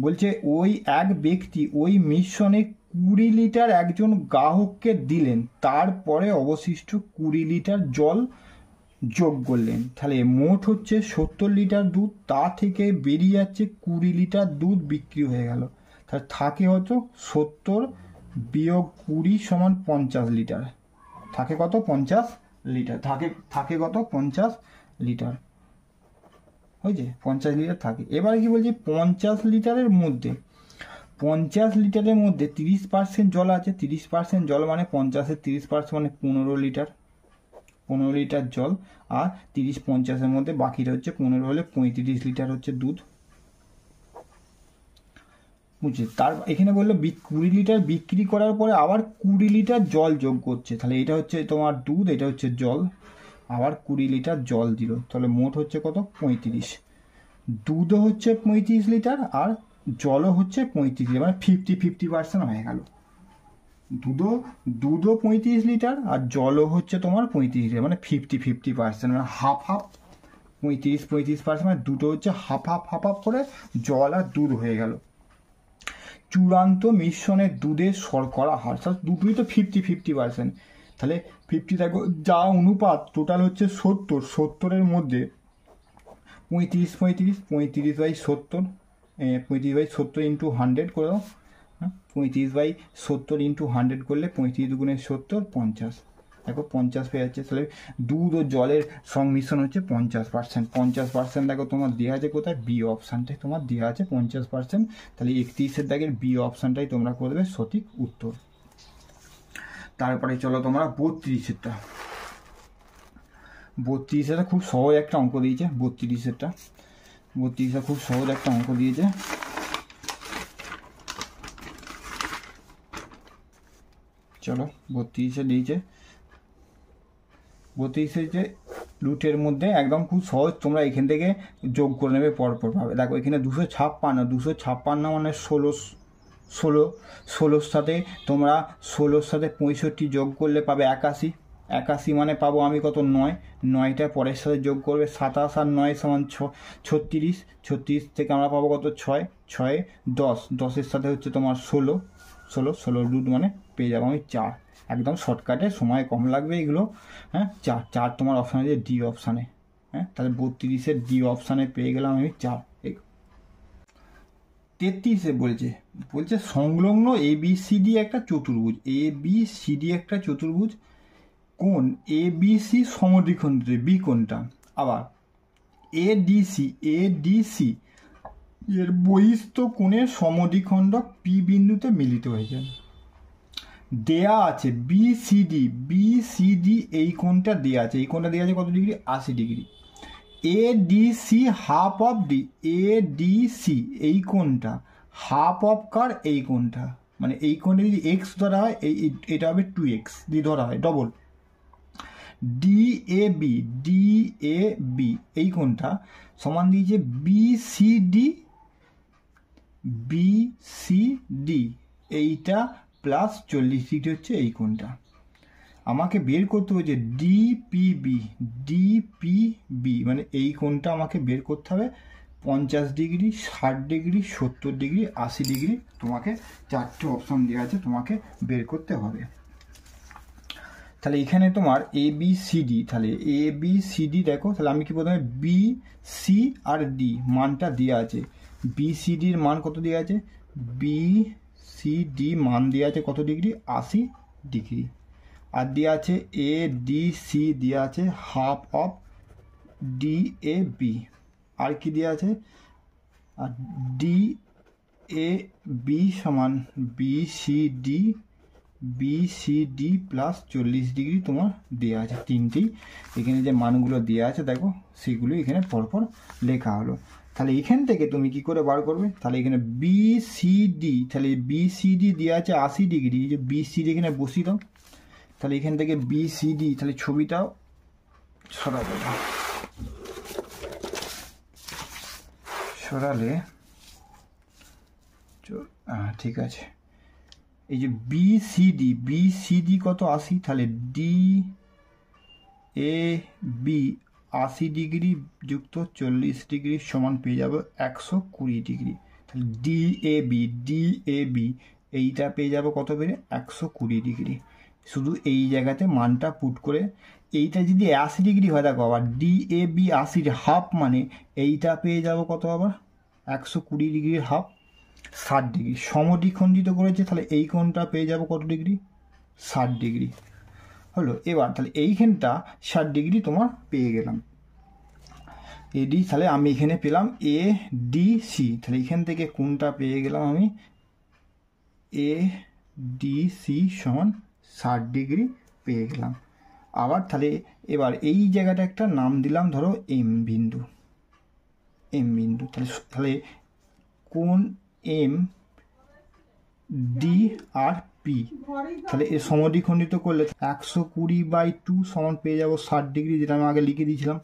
বলছে ওই এক ব্যক্তি ওই মিশ্রণে 20 লিটার একজন গ্রাহককে দিলেন, তারপরে অবশিষ্ট 20 লিটার জল যোগ করলেন। তাহলে মোট হচ্ছে 70 লিটার দুধ, তা থেকে বেরিয়ে যাচ্ছে 20 লিটার দুধ বিক্রি হয়ে গেল। তাহলে থাকে হয়তো 70 বিয়োগ 20 সমান 50 লিটার, থাকে কত 50 লিটার, থাকে কত 50 লিটার, হয়েছে 50 লিটার থাকে। এবার কি বলছি, 50 লিটারের মধ্যে 30% জল আছে, 30% জল মানে 50-এর 30% মানে 15 লিটার, 15 লিটার জল, আর 30-50-এর মধ্যে বাকিটা হচ্ছে 15 হলে 35 লিটার হচ্ছে দুধ, বুঝছি। তার এখানে বললো 20 লিটার বিক্রি করার পরে আবার 20 লিটার জল যোগ করছে, তাহলে এটা হচ্ছে তোমার দুধ, এটা হচ্ছে জল, আবার 20 লিটার জল দিল, তাহলে মোট হচ্ছে কত 35। দুধও হচ্ছে 35 লিটার আর জলও হচ্ছে 35 লিটার, মানে 50-50% হয়ে গেল। দুধও 35 লিটার আর জলও হচ্ছে তোমার 35 লিটার, মানে 50-50%, মানে হাফ 35%, মানে দুটো হচ্ছে হাফ করে জল আর দুধ হয়ে গেল। চূড়ান্ত মিশ্রণের দুধের শর্করা হার, দুটোই তো 50-50%, তাহলে 50 দেখো যা অনুপাত টোটাল হচ্ছে 70-70-এর মধ্যে 35/70, 35/70 ইন্টু 100 করে দাও, 35/70 ইন্টু 100 করলে 35 দুগুণে 70, 50, দেখো 50 পেয়ে যাচ্ছে। তাহলে দুধ ও জলের সংমিশ্রণ হচ্ছে 50%, 50% দেখো তোমার দেওয়া আছে কোথায়, বি অপশানটাই তোমার দেওয়া আছে 50%, তাহলে 31-এর দাগের বি অপশানটাই তোমরা করবে সঠিক উত্তর। তারপরে চলো তোমরা 32-এরটা। 32-এরটা খুব সহজ একটা অঙ্ক দিয়েছে, 32-এরটা খুব সহজ একটা অঙ্ক দিয়েছে। চলো 32-এ দিয়েছে, 32-এ যে রুটের মধ্যে একদম খুব সহজ, তোমরা এখান থেকে যোগ করে নেবে পরপর ভাবে। দেখো এখানে 256 মানে 16 সাথে তোমরা 16-র সাথে 65 যোগ করলে পাবে 81 মানে পাবো আমি কত 9টা পরের সাথে যোগ করবে 27 আর 9 সমান 36 থেকে আমরা পাবো কত 6 10-এর সাথে হচ্ছে তোমার 16 রুট মানে পেয়ে যাবো আমি 4, একদম শর্টকাটে, সময় কম লাগবে এগুলো। হ্যাঁ 4 তোমার অপশান আছে ডি অপশানে, হ্যাঁ তাহলে 32-এর ডি অপশানে পেয়ে গেলাম আমি 4। 33-এ বলছে সংলগ্ন ABCD একটা চতুর্ভুজ, কোন ABC সমদ্বিখণ্ডিত, বি কোনটা, আবার ADC এর বহিস্থ কোণের সমদ্বিখণ্ডক পি বিন্দুতে মিলিত হয়েছে। দেয়া আছে BCD এই কোণটা দেয়া আছে, কত degree, 80 degree. ADC half of D, ADC এই কোণটা হাফ অফ কার, এই কোণটা, মানে এই কোণে যদি x ধরা হয় এটা হবে 2x যদি ধরা হয় ডবল। DAB এই কোণটা সমান দিয়েছে BCD এইটা প্লাস 40 ডিগ্রি হচ্ছে এই কোণটা। আমাকে বের করতে হয়েছে DPB মানে এই কোণটা আমাকে বের করতে হবে 50 ডিগ্রি, 60 ডিগ্রি, 70 ডিগ্রি, 80 ডিগ্রি, তোমাকে 4টে অপশন দেওয়া আছে, তোমাকে বের করতে হবে। তাহলে এখানে তোমার এ বি সি ডি, তাহলে এ বি সি ডি দেখো, তাহলে আমি কি প্রথমে বি সি আর ডি মানটা দেওয়া আছে, বি সি ডির মান কত দেওয়া আছে, বি সি ডি মান দেওয়া আছে কত ডিগ্রি, 80 ডিগ্রি। আর দেওয়া আছে এ ডি সি দেওয়া আছে half of D A B. আর কি দেওয়া আছে, আর ডি এ বি সমান B C D, B C D plus 40 degree তোমার দেওয়া আছে। তিনটেই এখানে যে মানগুলো দেওয়া আছে দেখো, সেগুলো এখানে পরপর লেখা হলো। তাহলে এখান থেকে তুমি কি করে বার করবে, তাহলে এখানে বি সি ডি, তাহলে বি সি ডি দেওয়া আছে 80 ডিগ্রি, এই যে বি সি ডি এখানে বসিয়ে দাও। তাহলে এখান থেকে বি সি ডি, তাহলে ছবিটাও সরাবে, সরালে ঠিক আছে। এই যে বি সি ডি কত 80, তাহলে ডি এ বি 80 ডিগ্রি যুক্ত 40 ডিগ্রি সমান পেয়ে যাবো 120 ডিগ্রি। তাহলে ডি এ বি এইটা পেয়ে যাবো কত বেড়ে 120 ডিগ্রি। শুধু এই জায়গাতে মানটা পুট করে, এইটা যদি 80 ডিগ্রি হয় দেখো, আবার ডি এ বি 80 হাফ মানে এইটা পেয়ে যাবো কত, আবার 120 ডিগ্রির হাফ 60 ডিগ্রি। সমদ্বিখণ্ডিত করেছে, তাহলে এই কোণটা পেয়ে যাবো কত ডিগ্রি, 60 ডিগ্রি হলো। এবার তাহলে এইখানটা 60 ডিগ্রি তোমার পেয়ে গেলাম এডি। তাহলে আমি এখানে পেলাম এ ডি সি, তাহলে এখান থেকে কোণটা পেয়ে গেলাম আমি এ ডি সি সমান 60 ডিগ্রি পেয়ে গেলাম। আবার তাহলে এবার এই জায়গাটা একটা নাম দিলাম ধরো এম বিন্দু, তাহলে কোণ এম ডি আর পি, তাহলে এর সমদ্বিখণ্ডিত করলে 120/2 সমান পেয়ে যাবো 60 ডিগ্রি, যেটা আমি আগে লিখে দিয়েছিলাম।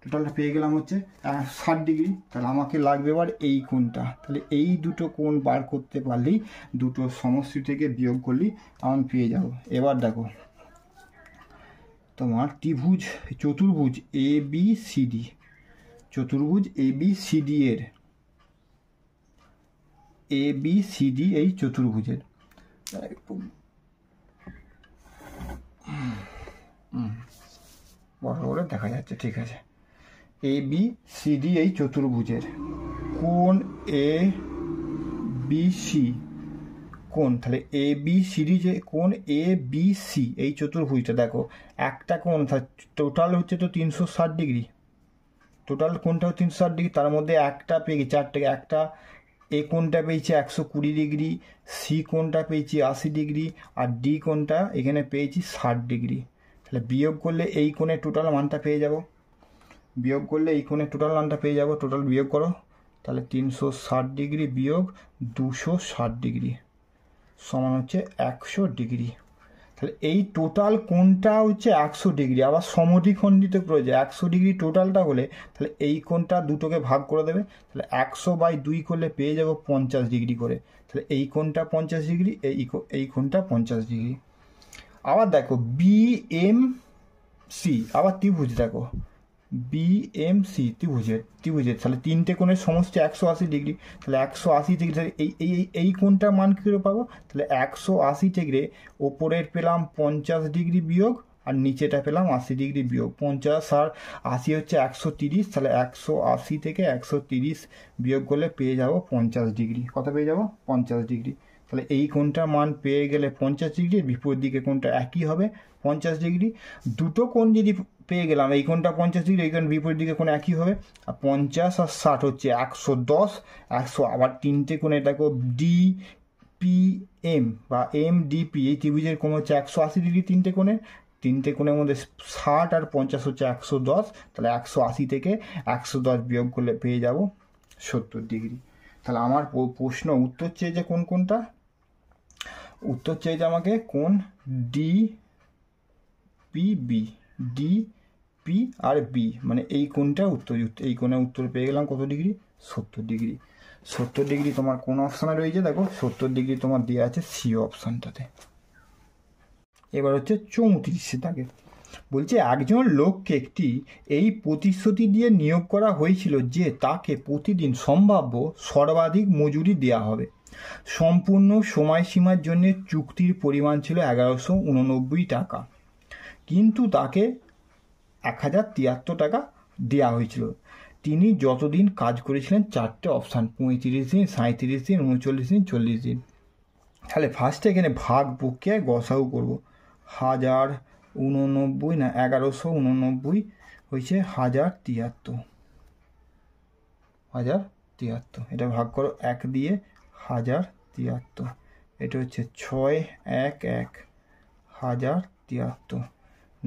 টোটালটা পেয়ে গেলাম হচ্ছে 60 ডিগ্রি। তাহলে আমাকে লাগবে এবার এই কোণটা, তাহলে এই দুটো কোণ বার করতে পারলেই, দুটো সমষ্টি থেকে বিয়োগ করলেই আমি পেয়ে যাব। এবার দেখো তোমার চতুর্ভুজ এ বি সি ডি, চতুর্ভুজ এ বি সি ডি এর এ বি সি ডি এই চতুর্ভুজের বড় করে দেখা যাচ্ছে, ঠিক আছে। এ বি সি ডি এই চতুর্ভুজের কোণ এ বি সি কোণ, তাহলে এ বি সি ডি যে কোণ এ বি সি এই চতুর্ভুজটা দেখো, একটা কোণ টোটাল হচ্ছে তো 360 ডিগ্রি, টোটাল কোণটাও 360 ডিগ্রি, তার মধ্যে একটা পেয়ে গেছি 4 থেকে, একটা এ কোণটা পেয়েছি 120 ডিগ্রি, সি কোণটা পেয়েছি 80 ডিগ্রি, আর ডি কোণটা এখানে পেয়েছি 60 ডিগ্রি। তাহলে বিয়োগ করলে এই কোণের টোটাল মানটা পেয়ে যাব, টোটাল বিয়োগ করো, তাহলে 360 ডিগ্রি বিয়োগ 260 ডিগ্রি সমান হচ্ছে 100 ডিগ্রি। তাহলে এই টোটাল কোণটা হচ্ছে 100 ডিগ্রি, আবার সমদ্বিখণ্ডিত করে যে 100 ডিগ্রি টোটালটা হলে, তাহলে এই কোণটা দুটোকে ভাগ করে দেবে, তাহলে 100/2 করলে পেয়ে যাব 50 ডিগ্রি করে। তাহলে এই কোণটা 50 ডিগ্রি, এই কোণটা 50 ডিগ্রি। আবার দেখো বি এম সি, আবার ত্রিভুজ দেখো বি এম সি ত্রিভুজের তাহলে তিনটে কোণের সমষ্টি 180 ডিগ্রি, তাহলে 180 ডিগ্রি, তাহলে এই কোণটার মান কী করে পাবো, তাহলে 180 ডিগ্রি ওপরের পেলাম 50 ডিগ্রি বিয়োগ, আর নিচেটা পেলাম 80 ডিগ্রি বিয়োগ। 50 আর 80 হচ্ছে 130, তাহলে 180 থেকে 130 বিয়োগ করলে পেয়ে যাব 50 ডিগ্রি। কত পেয়ে যাব, 50 ডিগ্রি। তাহলে এই কোণটার মান পেয়ে গেলে 50 ডিগ্রি, বিপরীত দিকে কোণটা একই হবে 50 ডিগ্রি। দুটো কোণ যদি পেয়ে গেলাম, এই কোণটা 50 ডিগ্রি, এই কোণ বিপরীত দিকে কোণ একই হবে, আর 50 আর 60 হচ্ছে 110, 100। আবার তিনটে কোণে দেখো ডি পি এম বা এম ডিপি এই ত্রিভুজের কোণ হচ্ছে 180 ডিগ্রি, তিনটে কোণের মধ্যে 60 আর 50 হচ্ছে 110, তাহলে 180 থেকে 110 বিয়োগ করলে পেয়ে যাব 70 ডিগ্রি। তাহলে আমার প্রশ্ন উত্তর চেয়েছে কোনটা, উত্তর চেয়েছে আমাকে কোণ D P B, D P আর বি মানে এই কোণটা উত্তর, এই কোণের উত্তর পেয়ে গেলাম কত ডিগ্রি, 70 ডিগ্রি। 70 ডিগ্রি তোমার কোন অপশানে রয়েছে দেখো, 70 ডিগ্রি তোমার দেওয়া আছে সি অপশানটাতে। এবার হচ্ছে 34 দাগে বলছে একজন লোককে একটি এই প্রতিশ্রুতি দিয়ে নিয়োগ করা হয়েছিল যে তাকে প্রতিদিন সম্ভাব্য সর্বাধিক মজুরি দেওয়া হবে। সম্পূর্ণ সময়সীমার জন্য চুক্তির পরিমাণ ছিল 1189 টাকা, কিন্তু তাকে 1073 টাকা দেওয়া হয়েছিল। তিনি যতদিন কাজ করেছিলেন 4টে অপশান, 35 দিন, 37 দিন, 39 দিন, 40 দিন। তাহলে ফার্স্টে এখানে ভাগ প্রক্রিয়ায় গসাগু করব। 1089 না 1189 হয়েছে 1073, 1073, এটা ভাগ করো 1 দিয়ে 1073, এটা হচ্ছে 6 1 1 1073,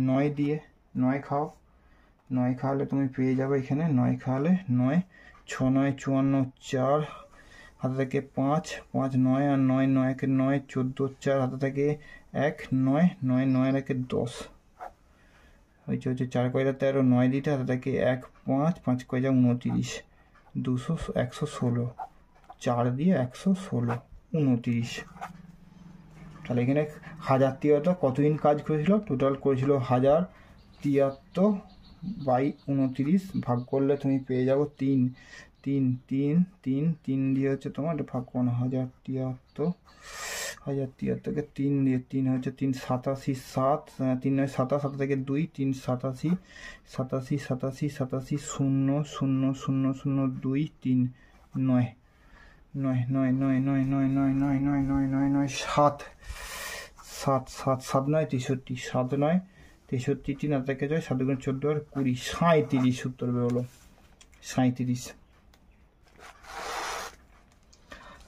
9 দিয়ে 9 খাও, 9 খাওয়ালে তুমি পেয়ে যাবে এখানে 9 খাওয়ালে 9, 6 9 54, 4 হাতে থেকে 5 5 9 আর 9 9 একে 9, 14 4 হাতে থেকে 1 9 9 9 একে 10 হচ্ছে 4 কয়টা 13, 9 দিতে হাতে থেকে 1 5 5 কয়টা 29, 200 116, 4 দিয়ে 116 29। তাহলে এখানে 1073 কতদিন কাজ করেছিল? টোটাল করেছিল 1073 বাই 29 ভাগ করলে তুমি পেয়ে যাবো 3 3 3 3 3 দিয়ে হচ্ছে তোমার ভাগ করো 1073কে 3 দিয়ে 3 হচ্ছে 3 87 7 3 9 27 7 থেকে 2 3 87 87 87 87 0 0 0 0 2 3 9 9 9 9 9 9 9 9 9 9 9 9 7 7 7 7 9 63 7 9 63 3 হাতে থেকে যায় 7 গুণ 14 আর 20 37 উত্তর বেরোলো 37।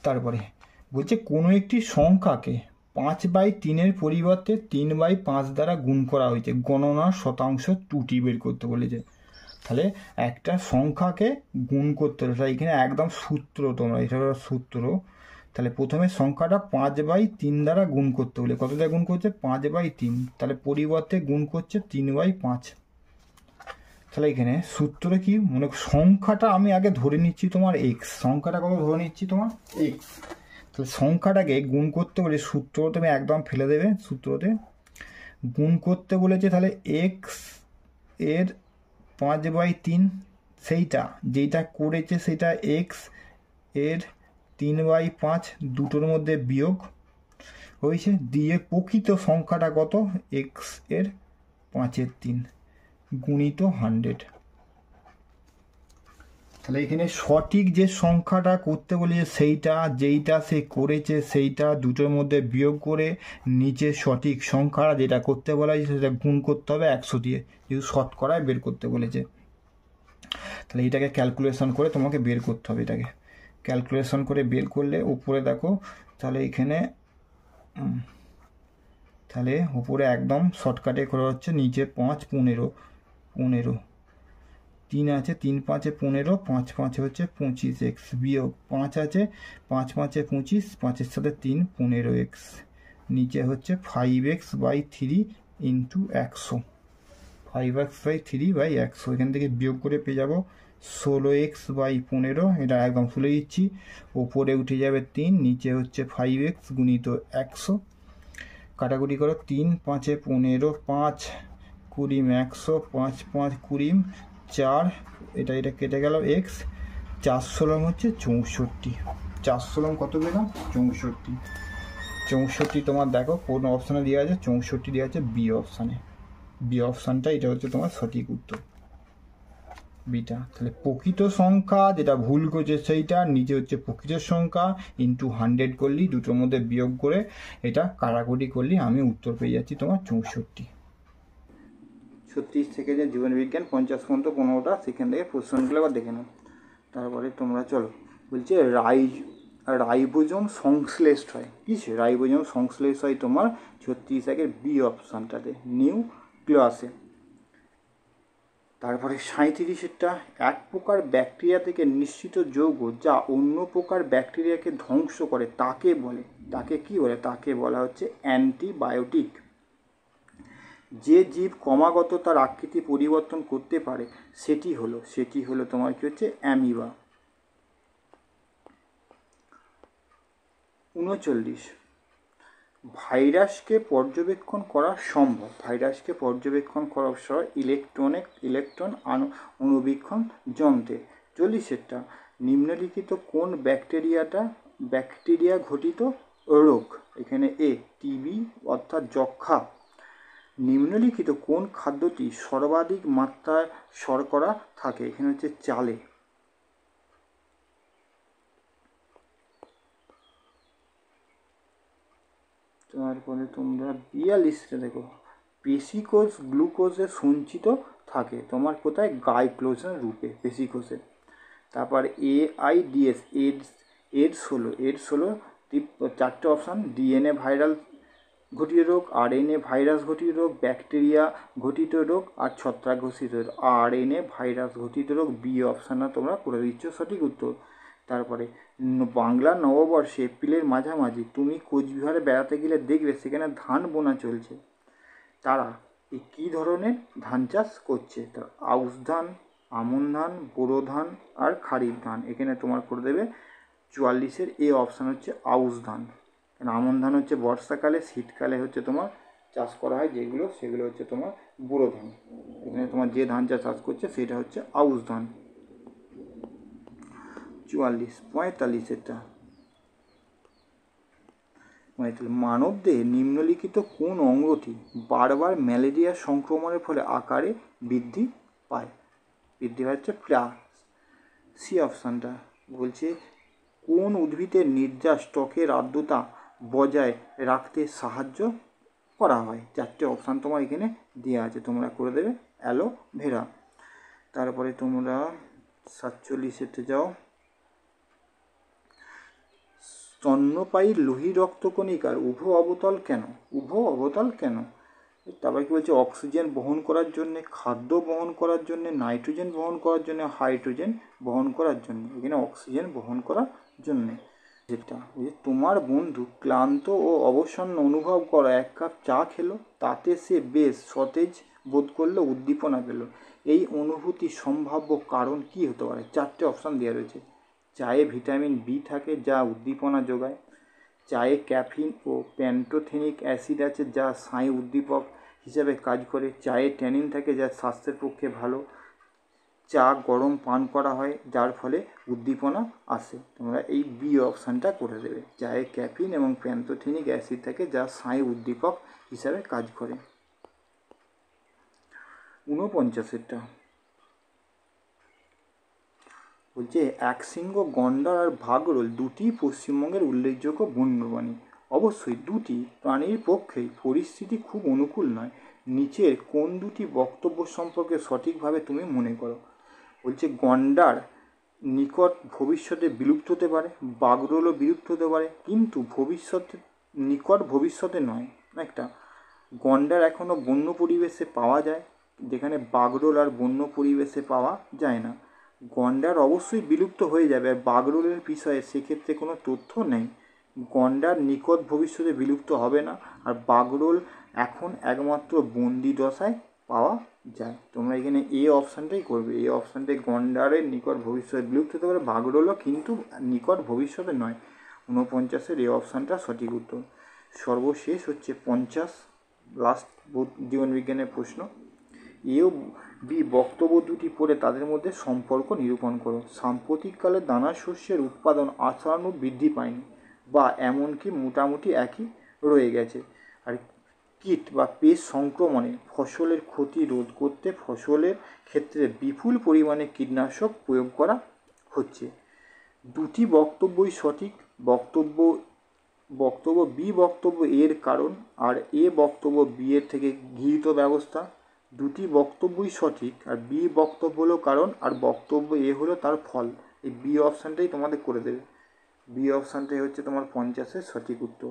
তারপরে বলছে কোনো একটি সংখ্যাকে 5/3 পরিবর্তে 3/5 দ্বারা গুণ করা হয়েছে, গণনার শতাংশ ত্রুটি বের করতে বলেছে। তাহলে একটা সংখ্যাকে গুণ করতে হলে, তাহলে এখানে একদম সূত্র, তোমরা এটা সূত্র। তাহলে প্রথমে সংখ্যাটা 5/3 দ্বারা গুণ করতে বলে, কত দ্বারা গুণ করছে? 5/3, তাহলে পরিবর্তে গুণ করছে 3/5। তাহলে এখানে সূত্রে কি মনে, সংখ্যাটা আমি আগে ধরে নিচ্ছি তোমার এক্স, সংখ্যাটা কত ধরে নিচ্ছি তোমার এক্স। তাহলে সংখ্যাটাকে গুণ করতে বলে সূত্র তুমি একদম ফেলে দেবে, সূত্রতে গুণ করতে বলেছে। তাহলে এক্স এর 5/3 সেইটা যেটা করেছে সেটা এক্স এর 3/5 দুটোর মধ্যে বিয়োগ হয়েছে, দিয়ে প্রকৃত সংখ্যাটা কত? এক্স এর 5/3 গুণিত 100। তাহলে এখানে সঠিক যে সংখ্যাটা করতে বলেছে সেইটা, যেইটা সে করেছে সেইটা দুটোর মধ্যে বিয়োগ করে নিচে সঠিক সংখ্যা যেটা করতে বলা হয়েছে সেটা গুণ করতে হবে 100 দিয়ে, যেহেতু শতকরায় বের করতে বলেছে। তাহলে এটাকে ক্যালকুলেশন করে তোমাকে বের করতে হবে, এটাকে ক্যালকুলেশন করে বের করলে উপরে দেখো, তাহলে এখানে তাহলে উপরে একদম শর্টকাটে করা হচ্ছে, নিচে 5 15 15 3 আছে, 3 5 15, 5 5 হচ্ছে 25x বিয়োগ 5 আছে, 5 5 25, 5-এর সাথে 3 15x, নিচে হচ্ছে 5x/3 ইন্টু 100, 5x/3/100। এখান থেকে বিয়োগ করে পেয়ে যাবো 16x/15, এটা একদম তুলে দিচ্ছি, ওপরে উঠে যাবে 3, নিচে হচ্ছে 5x গুণিত 100, কাটাকুটি করো 3 5 15, 5 20 100, 5 5 20 4, এটা কেটে গেল এক্স, 4 হচ্ছে 64, 4 কত পেলাম? 64। 64 তোমার দেখো কোন অপশানে দেওয়া আছে? 64 দেওয়া আছে বি অপশানে, বি অপশানটা এটা হচ্ছে তোমার সঠিক উত্তর, বিটা। তাহলে প্রকৃত সংখ্যা যেটা ভুল করছে সেইটা, নিচে হচ্ছে প্রকৃত সংখ্যা ইন্টু 100 করলি, দুটোর মধ্যে বিয়োগ করে এটা কাটাকুটি করলি, আমি উত্তর পেয়ে যাচ্ছি তোমার 64। 36 থেকে যে জীবনবিজ্ঞান 50 পর্যন্ত 15টা, সেখান থেকে প্রশ্নগুলো আবার দেখে নাও। তারপরে তোমরা চলো, বলছে রাইবোজোম সংশ্লেষ হয় কিসে? রাইবোজোম সংশ্লেষ হয় তোমার 36 বি অপশানটাতে, নিউক্লিয়াসে। তারপরে 37-এরটা, এক প্রকার ব্যাকটেরিয়া থেকে নিঃসৃত যৌগ যা অন্য প্রকার ব্যাকটেরিয়াকে ধ্বংস করে তাকে বলে, তাকে কি বলে? তাকে বলা হচ্ছে অ্যান্টিবায়োটিক। যে জীব ক্রমাগত তার আকৃতি পরিবর্তন করতে পারে সেটি হলো তোমার কি হচ্ছে? অ্যামিবা। 39, ভাইরাসকে পর্যবেক্ষণ করা সম্ভব, ভাইরাসকে পর্যবেক্ষণ করার সময় ইলেকট্রন অণুবীক্ষণ যন্ত্রে। 40-এরটা, নিম্নলিখিত কোন ব্যাকটেরিয়াটা ব্যাকটেরিয়া ঘটিত রোগ, এখানে এ টিবি অর্থাৎ যক্ষা। নিম্নলিখিত কোন খাদ্যটি সর্বাধিক মাত্রায় শর্করা থাকে, এখানে হচ্ছে চালে। তারপরে তোমরা 42টা দেখো, পেশিকোষ গ্লুকোজে সঞ্চিত থাকে তোমার কোথায়, গ্লাইকোজেন রূপে পেশিকোষে। তারপর AIDS এডস হলো 4টে অপশান, ডিএনএ ভাইরাল ঘটিত রোগ, আরএনএ ভাইরাস ঘটিত রোগ, ব্যাকটেরিয়া ঘটিত রোগ আর ছত্রাক ঘটিত রোগ। আরএনএ ভাইরাস ঘটিত রোগ, বি অপশানটা তোমরা করে দিচ্ছ সঠিক উত্তর। তারপরে বাংলা নববর্ষে এপ্রিলের মাঝামাঝি তুমি কোচবিহারে বেড়াতে গেলে দেখবে সেখানে ধান বোনা চলছে। তারা এই কী ধরনের ধান চাষ করছে, তার আউশ ধান, আমন ধান, বোরো ধান আর খারিফ ধান। এখানে তোমার করে দেবে 44-এর এ অপশান হচ্ছে আউশ ধান। কারণ আমন ধান হচ্ছে বর্ষাকালে, শীতকালে হচ্ছে তোমার চাষ করা হয় যেগুলো, সেগুলো হচ্ছে তোমার বোরো ধান। এখানে তোমার যে ধানটা চাষ করছে সেটা হচ্ছে আউশ ধান। 45-এটা মানবদেহে নিম্নলিখিত কোন অঙ্গটি বারবার ম্যালেরিয়া সংক্রমণের ফলে আকারে বৃদ্ধি পায় হচ্ছে সি অপশানটা বলছে কোন উদ্ভিদের নির্যাস ত্বকের আর্দ্রতা বজায় রাখতে সাহায্য করা হয়। 4টে অপশান তোমার এখানে দেওয়া আছে, তোমরা করে দেবে অ্যালোভেরা। তারপরে তোমরা 47-এতে যাও, স্তন্যপায়ী লোহিত রক্তকণিকার উভো অবতল কেন। তারপরে কি বলছে, অক্সিজেন বহন করার জন্যে, খাদ্য বহন করার জন্যে, নাইট্রোজেন বহন করার জন্যে, হাইড্রোজেন বহন করার জন্য। এখানে অক্সিজেন বহন করার জন্যে। যেটা তোমার বন্ধু ক্লান্ত ও অবসন্ন অনুভব করা এক কাপ চা খেলো, তাতে সে বেশ সতেজ বোধ করলো, উদ্দীপনা পেল। এই অনুভূতি সম্ভাব্য কারণ কি হতে পারে। 4টে অপশান দেওয়া রয়েছে। চায়ে ভিটামিন বি থাকে যা উদ্দীপনা যোগায়, চায়ে ক্যাফিন ও প্যান্টোথেনিক অ্যাসিড আছে যা স্নায়ু উদ্দীপক হিসাবে কাজ করে, চায়ে ট্যানিন থাকে যা স্বাস্থ্যের পক্ষে ভালো, চা গরম পান করা হয় যার ফলে উদ্দীপনা আসে। তোমরা এই বি অপশানটা করে দেবে, চায়ে ক্যাফিন এবং প্যান্টোথেনিক অ্যাসিড থাকে যা স্নায়ু উদ্দীপক হিসাবে কাজ করে। 49-এটা বলছে একশৃঙ্গ গন্ডার আর ভাগরোল দুটি পশ্চিমবঙ্গের উল্লেখযোগ্য বন্যপ্রাণী। অবশ্যই দুটি প্রাণীর পক্ষেই পরিস্থিতি খুব অনুকূল নয়। নিচের কোন দুটি বক্তব্য সম্পর্কে সঠিকভাবে তুমি মনে করো। বলছে গন্ডার নিকট ভবিষ্যতে বিলুপ্ত হতে পারে, বাগরোলও বিলুপ্ত হতে পারে, কিন্তু নিকট ভবিষ্যতে নয়। একটা গন্ডার এখনও বন্য পরিবেশে পাওয়া যায়, যেখানে বাগরোল আর বন্য পরিবেশে পাওয়া যায় না। গন্ডার অবশ্যই বিলুপ্ত হয়ে যাবে, আর বাগরোলের বিষয়ে সেক্ষেত্রে কোনো তথ্য নেই। গন্ডার নিকট ভবিষ্যতে বিলুপ্ত হবে না, আর বাগরোল এখন একমাত্র বন্দি দশায় পাওয়া যায়। তোমরা এখানে এ অপশানটাই করবে, এই অপশানটাই গন্ডারের নিকট ভবিষ্যতে বিলুপ্ত হতে পারে, বাগরোলও কিন্তু নিকট ভবিষ্যতে নয়। 49-এর এ অপশানটা সঠিক উত্তর। সর্বশেষ হচ্ছে 50 লাস্ট জীবনবিজ্ঞানের প্রশ্ন। এ ও বি বক্তব্য দুটি পড়ে তাদের মধ্যে সম্পর্ক নিরূপণ করো। সাম্প্রতিককালে দানা শস্যের উৎপাদন আশানুরূপ বৃদ্ধি পায়নি বা এমনকি মোটামুটি একই রয়ে গেছে। আর কীট বা পেস্ট সংক্রমণে ফসলের ক্ষতি রোধ করতে ফসলের ক্ষেত্রে বিপুল পরিমাণে কীটনাশক প্রয়োগ করা হচ্ছে। দুটি বক্তব্যই সঠিক। বক্তব্য বি বক্তব্য এর কারণ, আর এ বক্তব্য বি এর থেকে গৃহীত ব্যবস্থা। দুটি বক্তব্যই সঠিক, আর বি বক্তব্য হলো কারণ, আর বক্তব্য এ হলো তার ফল। এই বি অপশানটাই তোমাদের করে দেবে। বি অপশানটাই হচ্ছে তোমার 50-এর সঠিক উত্তর।